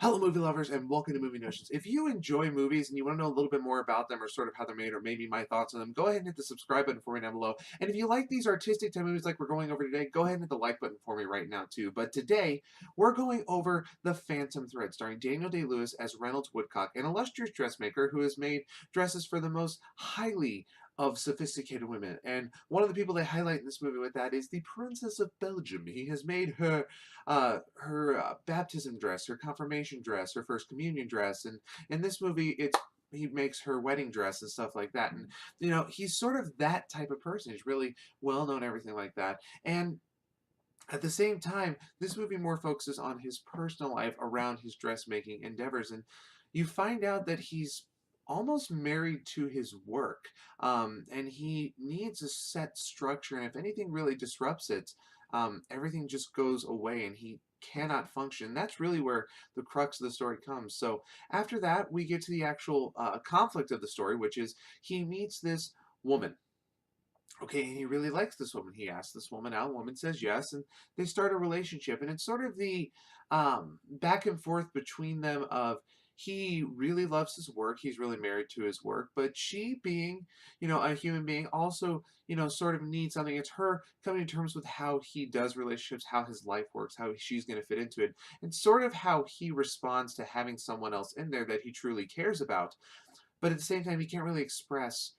Hello, movie lovers, and welcome to Movie Notions. If you enjoy movies and you want to know a little bit more about them or sort of how they're made or maybe my thoughts on them, go ahead and hit the subscribe button for me down below. And if you like these artistic type movies like we're going over today, go ahead and hit the like button for me right now, too. But today, we're going over The Phantom Thread, starring Daniel Day-Lewis as Reynolds Woodcock, an illustrious dressmaker who has made dresses for the most highly of sophisticated women. And one of the people they highlight in this movie with that is the Princess of Belgium. He has made her baptism dress, her confirmation dress, her first communion dress, and in this movie, he makes her wedding dress and stuff like that. And he's sort of that type of person. He's really well known, everything like that. And at the same time, this movie more focuses on his personal life around his dressmaking endeavors, and you find out that he's almost married to his work, and he needs a set structure, and if anything really disrupts it, everything just goes away, and he cannot function. That's really where the crux of the story comes. So after that, we get to the actual conflict of the story, which is he meets this woman. Okay, and he really likes this woman. He asks this woman out. Woman says yes, and they start a relationship. And it's sort of the back and forth between them of he really loves his work. He's really married to his work, but she, being a human being, also sort of needs something. It's her coming to terms with how he does relationships, how his life works, how she's going to fit into it, and sort of how he responds to having someone else in there that he truly cares about. But at the same time, he can't really express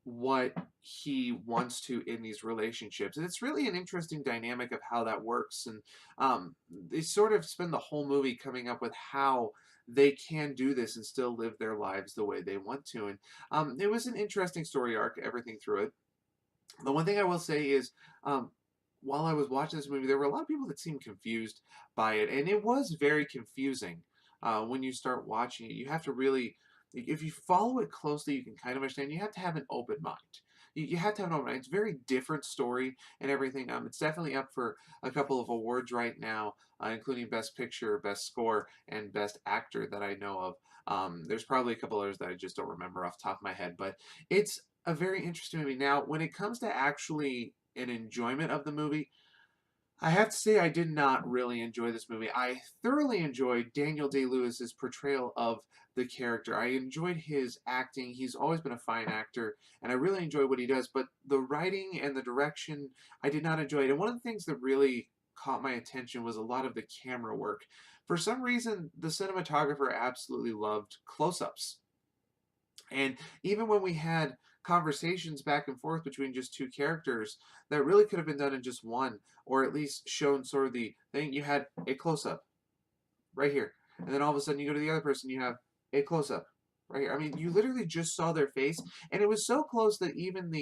what he wants to in these relationships. And it's really an interesting dynamic of how that works. And they sort of spend the whole movie coming up with how they can do this and still live their lives the way they want to. And it was an interesting story arc, everything through it. The one thing I will say is, while I was watching this movie, there were a lot of people that seemed confused by it, and it was very confusing when you start watching it. You have to really, if you follow it closely, you can kind of understand. You have to have an open mind. You have to have an open mind. It's a very different story and everything. It's definitely up for a couple of awards right now, including Best Picture, Best Score, and Best Actor that I know of. There's probably a couple others that I just don't remember off the top of my head, but it's a very interesting movie. Now, when it comes to actually an enjoyment of the movie, I have to say I did not really enjoy this movie. I thoroughly enjoyed Daniel Day-Lewis's portrayal of the character. I enjoyed his acting. He's always been a fine actor, and I really enjoy what he does. But the writing and the direction, I did not enjoy it. And one of the things that really caught my attention was a lot of the camera work. For some reason, the cinematographer absolutely loved close-ups. And even when we had conversations back and forth between just two characters that really could have been done in just one, or at least shown sort of the thing, you had a close up right here. And then all of a sudden you go to the other person, you have a close up right here. I mean, you literally just saw their face, and it was so close that even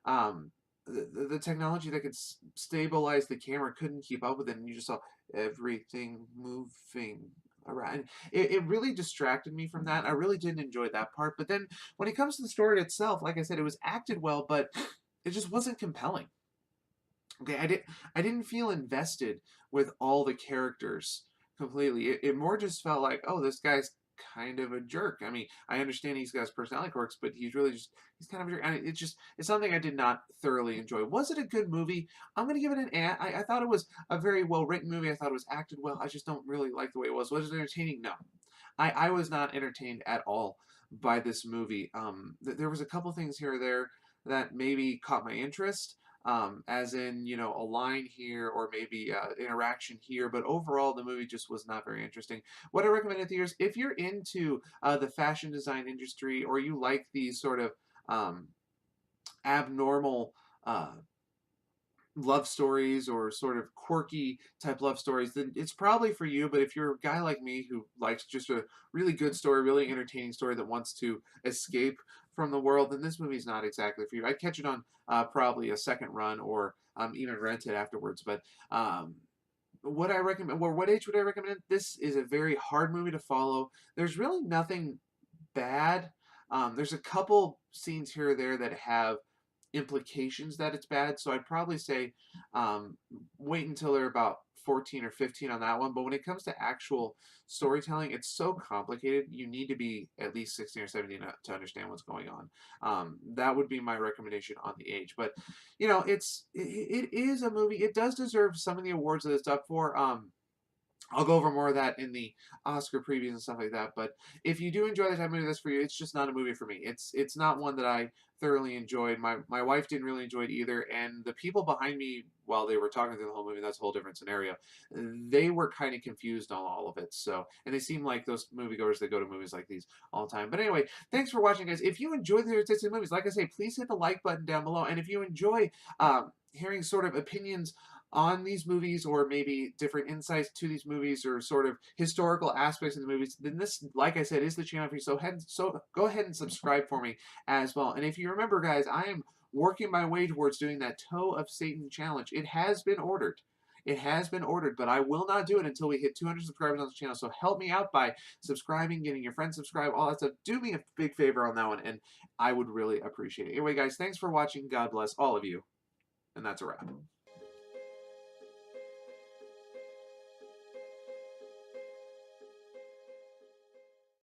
um, the technology that could stabilize the camera couldn't keep up with it, and you just saw everything moving around. It really distracted me from that. I really didn't enjoy that part. But then when it comes to the story itself, like I said, it was acted well, but it just wasn't compelling. Okay, I didn't feel invested with all the characters completely. It more just felt like, oh, this guy's kind of a jerk. I mean, I understand he's got his personality quirks, but he's kind of a jerk. And it's something I did not thoroughly enjoy. Was it a good movie? I'm gonna give it an A. I thought it was a very well written movie. I thought it was acted well. I just don't really like the way it was. Was it entertaining? No. I was not entertained at all by this movie. There was a couple things here or there that maybe caught my interest, as in, a line here or maybe interaction here, but overall the movie just was not very interesting. What I recommend in theaters, if you're into the fashion design industry or you like these sort of um, abnormal uh, love stories or sort of quirky type love stories, then it's probably for you. But if you're a guy like me who likes just a really good story, really entertaining story that wants to escape from the world, then this movie's not exactly for you. I'd catch it on probably a second run or even rent it afterwards. But what I recommend, or what age would I recommend it? This is a very hard movie to follow. There's really nothing bad. There's a couple scenes here or there that have implications that it's bad. So I'd probably say wait until they're about 14 or 15 on that one. But when it comes to actual storytelling, it's so complicated. You need to be at least 16 or 17 to understand what's going on. That would be my recommendation on the age. But it is a movie. It does deserve some of the awards that it's up for. I'll go over more of that in the Oscar previews and stuff like that. But if you do enjoy the type of movie that's for you, it's just not a movie for me. It's not one that I thoroughly enjoyed. My wife didn't really enjoy it either, and the people behind me while they were talking through the whole movie, that's a whole different scenario. They were kind of confused on all of it. So, and they seem like those moviegoers that go to movies like these all the time. But anyway, thanks for watching, guys. If you enjoy the artistic movies, like I say, please hit the like button down below. And if you enjoy hearing sort of opinions on these movies or maybe different insights to these movies or sort of historical aspects of the movies, then this, like I said, is the channel for you. So go ahead and subscribe for me as well. And if you remember, guys, I am working my way towards doing that Toe of Satan challenge. It has been ordered. It has been ordered, but I will not do it until we hit 200 subscribers on the channel. So help me out by subscribing, getting your friends subscribed, all that stuff. Do me a big favor on that one, and I would really appreciate it. Anyway, guys, thanks for watching. God bless all of you. And that's a wrap.